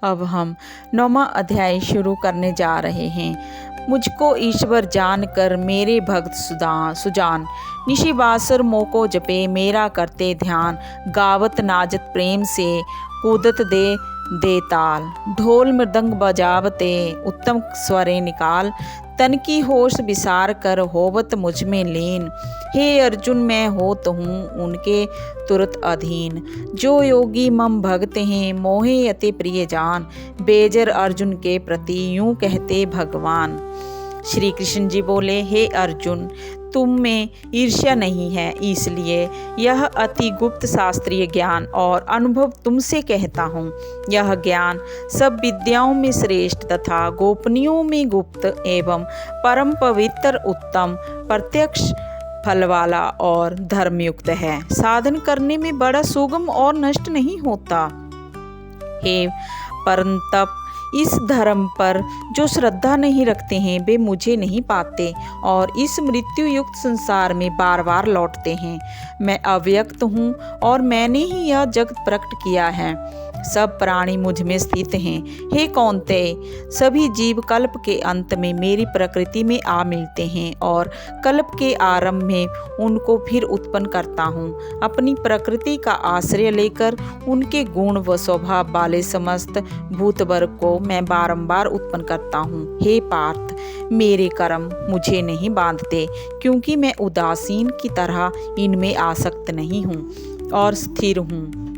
अब हम 9वां अध्याय शुरू करने जा रहे हैं। मुझको ईश्वर जानकर मेरे भक्त सुजान, निशिबासुर मोको जपे मेरा करते ध्यान, गावत नाचत प्रेम से कूदत दे ताल, ढोल मृदंग बजावते उत्तम स्वरे निकाल, तन की होश विसार कर होवत मुझ में लीन, हे अर्जुन मैं होत हूँ उनके तुरत अधीन, जो योगी मम भगत हैं मोहे अति प्रिय जान, बेजर अर्जुन के प्रति यूं कहते भगवान। श्री कृष्ण जी बोले, हे अर्जुन तुम में ईर्ष्या नहीं है, इसलिए यह अति गुप्त शास्त्रीय ज्ञान और अनुभव तुमसे कहता हूँ। यह ज्ञान सब विद्याओं में श्रेष्ठ तथा गोपनीयों में गुप्त एवं परम पवित्र, उत्तम, प्रत्यक्ष फल वाला और धर्मयुक्त है। साधन करने में बड़ा सुगम और नष्ट नहीं होता। हे परंतप, इस धर्म पर जो श्रद्धा नहीं रखते हैं वे मुझे नहीं पाते और इस मृत्यु युक्त संसार में बार बार लौटते हैं। मैं अव्यक्त हूँ और मैंने ही यह जगत प्रकट किया है। सब प्राणी मुझ में स्थित हैं। हे कौन्तेय, सभी जीव कल्प के अंत में मेरी प्रकृति में आ मिलते हैं और कल्प के आरंभ में उनको फिर उत्पन्न करता हूँ। अपनी प्रकृति का आश्रय लेकर उनके गुण व स्वभाव वाले समस्त भूत वर्ग को मैं बारंबार उत्पन्न करता हूँ। हे पार्थ, मेरे कर्म मुझे नहीं बांधते, क्योंकि मैं उदासीन की तरह इनमें आसक्त नहीं हूँ और स्थिर हूँ।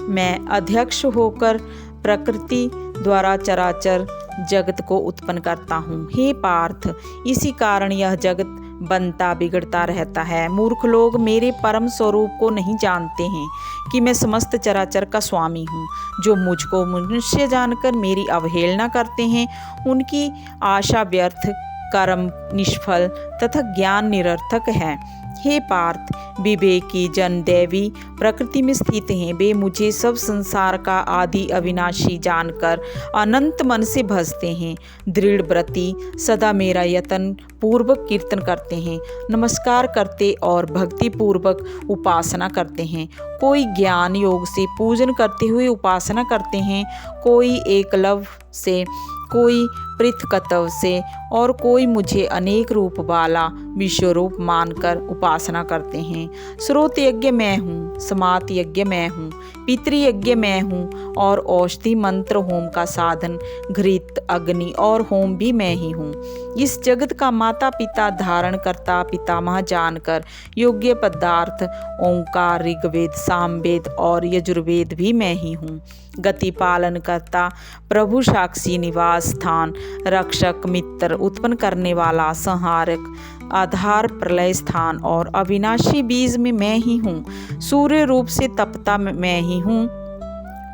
मैं अध्यक्ष होकर प्रकृति द्वारा चराचर जगत को उत्पन्न करता हूँ। हे पार्थ, इसी कारण यह जगत बनता बिगड़ता रहता है। मूर्ख लोग मेरे परम स्वरूप को नहीं जानते हैं कि मैं समस्त चराचर का स्वामी हूँ। जो मुझको मनुष्य जानकर मेरी अवहेलना करते हैं, उनकी आशा व्यर्थ, कर्म निष्फल तथा ज्ञान निरर्थक है। हे पार्थ, विवेकी जन दैवी प्रकृति में स्थित हैं। वे मुझे सब संसार का आदि अविनाशी जानकर अनंत मन से भजते हैं। दृढ़ व्रती सदा मेरा यत्न पूर्वक कीर्तन करते हैं, नमस्कार करते और भक्ति पूर्वक उपासना करते हैं। कोई ज्ञान योग से पूजन करते हुए उपासना करते हैं, कोई एकलव्य से, कोई पृथकत्व से और कोई मुझे अनेक रूप वाला विश्वरूप मानकर उपासना करते हैं। स्रोत यज्ञ मैं हूँ, समात यज्ञ मैं हूँ, पितृयज्ञ मैं हूँ और औषधि मंत्र होम का साधन घृत अग्नि और होम भी मैं ही हूँ। इस जगत का माता पिता धारण करता पितामह जानकर योग्य पदार्थ ओंकार, ऋग्वेद, सामवेद और यजुर्वेद भी मैं ही हूँ। गति पालन करता, प्रभु साक्षी, निवास स्थान, रक्षक, मित्र, उत्पन्न करने वाला, संहारक, आधार, प्रलय स्थान और अविनाशी बीज में मैं ही हूँ। सूर्य रूप से तपता मैं ही हूँ।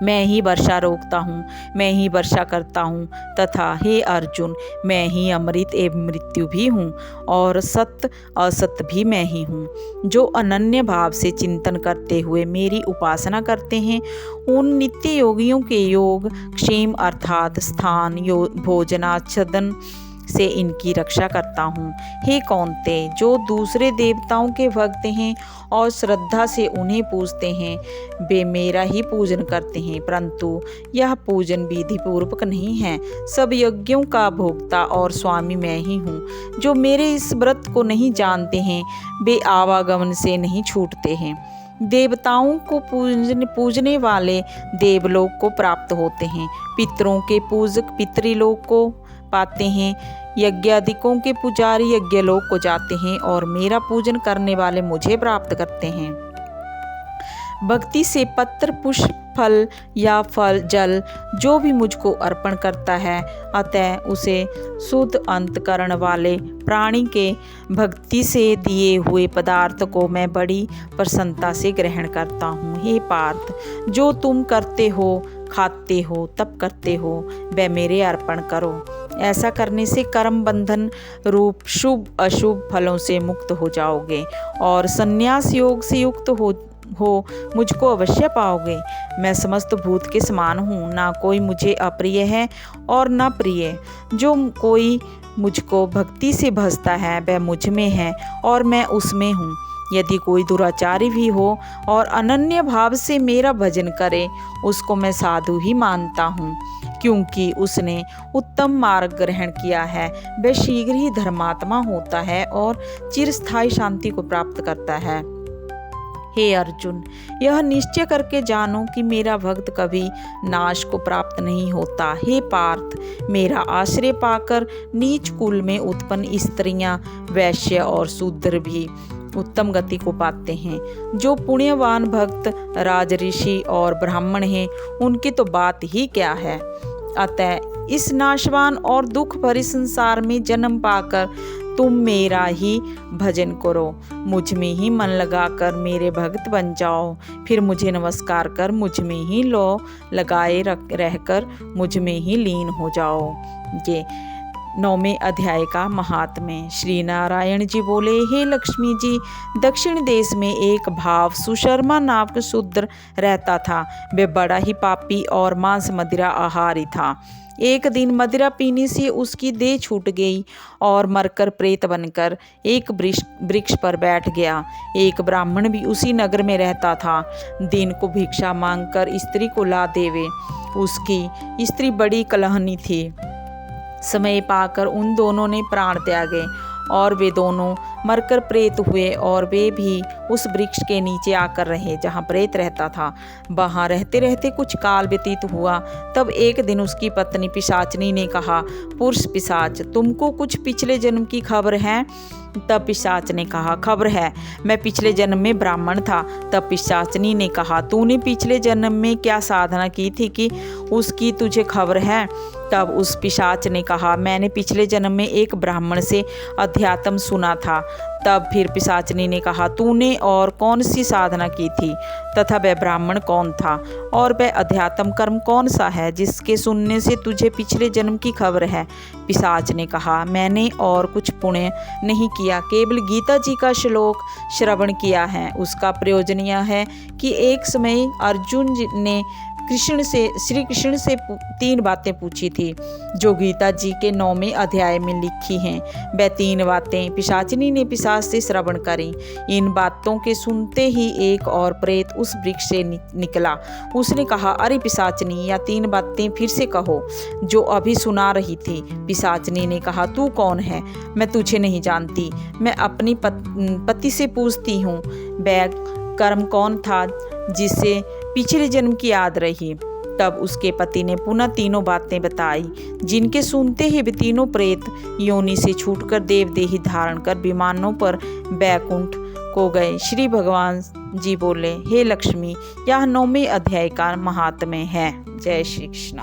मैं ही वर्षा रोकता हूँ, मैं ही वर्षा करता हूँ तथा हे अर्जुन, मैं ही अमृत एवं मृत्यु भी हूँ और सत्य असत्य भी मैं ही हूँ। जो अनन्य भाव से चिंतन करते हुए मेरी उपासना करते हैं, उन नित्य योगियों के योग क्षेम अर्थात स्थान, भोजनाच्छदन से इनकी रक्षा करता हूँ। हे कौन्तेय, जो दूसरे देवताओं के भक्त हैं और श्रद्धा से उन्हें पूजते हैं, वे मेरा ही पूजन करते हैं, परंतु यह पूजन विधि पूर्वक नहीं है। सब यज्ञों का भोक्ता और स्वामी मैं ही हूँ। जो मेरे इस व्रत को नहीं जानते हैं, वे आवागमन से नहीं छूटते हैं। देवताओं को पूजने वाले देवलोक को प्राप्त होते हैं। पितरों के पूजक पितृलोक को पाते हैं। यज्ञादिकों के पुजारी यज्ञलोक को जाते हैं और मेरा पूजन करने वाले मुझे प्राप्त करते हैं। भक्ति से पत्र, पुष्प, फल या फल जल जो भी मुझको अर्पण करता है, अतः उसे शुद्ध अंतकरण वाले प्राणी के भक्ति से दिए हुए पदार्थ को मैं बड़ी प्रसन्नता से ग्रहण करता हूँ। हे पार्थ, जो तुम करते हो, खाते हो, तप करते हो, वह मेरे अर्पण करो। ऐसा करने से कर्म बंधन रूप शुभ अशुभ फलों से मुक्त हो जाओगे और संन्यास योग से युक्त हो मुझको अवश्य पाओगे। मैं समस्त भूत के समान हूँ, ना कोई मुझे अप्रिय है और ना प्रिय। जो कोई मुझको भक्ति से भजता है वह मुझ में है और मैं उसमें हूँ। यदि कोई दुराचारी भी हो और अनन्य भाव से मेरा भजन करे, उसको मैं साधु ही मानता हूँ, क्योंकि उसने उत्तम मार्ग ग्रहण किया है। वह शीघ्र ही धर्मात्मा होता है और चिरस्थायी शांति को प्राप्त करता है। हे अर्जुन, यह निश्चय करके जानो कि मेरा भक्त कभी नाश को प्राप्त नहीं होता। हे पार्थ, मेरा आश्रय पाकर नीच कुल में उत्पन्न स्त्रियां, वैश्य और शूद्र भी उत्तम गति को पाते हैं। जो पुण्यवान भक्त राजऋषि और ब्राह्मण हैं, उनकी तो बात ही क्या है। अतः इस नाशवान और दुख भरे संसार में जन्म पाकर तुम मेरा ही भजन करो, मुझ में ही मन लगाकर मेरे भक्त बन जाओ। फिर मुझे नमस्कार कर मुझ में ही लगाए रहकर मुझ में ही लीन हो जाओ। ये 9वें अध्याय का महात्म्य। श्री नारायण जी बोले, हे लक्ष्मी जी, दक्षिण देश में एक भाव सुशर्मा नामक शूद्र रहता था। वह बड़ा ही पापी और मांस मदिरा आहारी था। एक दिन मदिरा पीने से उसकी देह छूट गई और मरकर प्रेत बनकर एक वृक्ष पर बैठ गया। एक ब्राह्मण भी उसी नगर में रहता था। दिन को भिक्षा मांगकर स्त्री को ला देवे। उसकी स्त्री बड़ी कलहनी थी। समय पाकर उन दोनों ने प्राण त्यागे और वे दोनों मरकर प्रेत हुए, और वे भी उस वृक्ष के नीचे आकर रहे जहाँ प्रेत रहता था। वहाँ रहते रहते कुछ काल व्यतीत हुआ। तब एक दिन उसकी पत्नी पिशाचनी ने कहा, पुरुष पिशाच, तुमको कुछ पिछले जन्म की खबर है? तब पिशाच ने कहा, खबर है, मैं पिछले जन्म में ब्राह्मण था। तब पिशाचनी ने कहा, तूने पिछले जन्म में क्या साधना की थी कि उसकी तुझे खबर है? तब उस पिशाच ने कहा, मैंने पिछले जन्म में एक ब्राह्मण से अध्यात्म सुना था। तब फिर पिशाचनी ने कहा, तूने और कौन सी साधना की थी तथा वह ब्राह्मण कौन था, और वह अध्यात्म कर्म कौन सा है जिसके सुनने से तुझे पिछले जन्म की खबर है? पिशाच ने कहा, मैंने और कुछ पुण्य नहीं किया, केवल गीता जी का श्लोक श्रवण किया है। उसका प्रयोजन यह है कि एक समय अर्जुन ने श्री कृष्ण से 3 बातें पूछी थी जो गीता जी के 9वें अध्याय में लिखी हैं। वह 3 बातें पिशाचिनी ने पिशाच से श्रवण करी। इन बातों के सुनते ही एक और प्रेत उस वृक्ष से निकला। उसने कहा, अरे पिशाचिनी, या 3 बातें फिर से कहो जो अभी सुना रही थी। पिशाचिनी ने कहा, तू कौन है? मैं तुझे नहीं जानती। मैं अपनी पति से पूछती हूँ, वह कर्म कौन था जिसे पिछले जन्म की याद रही? तब उसके पति ने पुनः 3 बातें बताई, जिनके सुनते ही वे तीनों प्रेत योनि से छूटकर देवदेही धारण कर विमानों पर बैकुंठ को गए। श्री भगवान जी बोले, हे लक्ष्मी, यह 9वें अध्याय का महात्म्य है। जय श्री कृष्ण।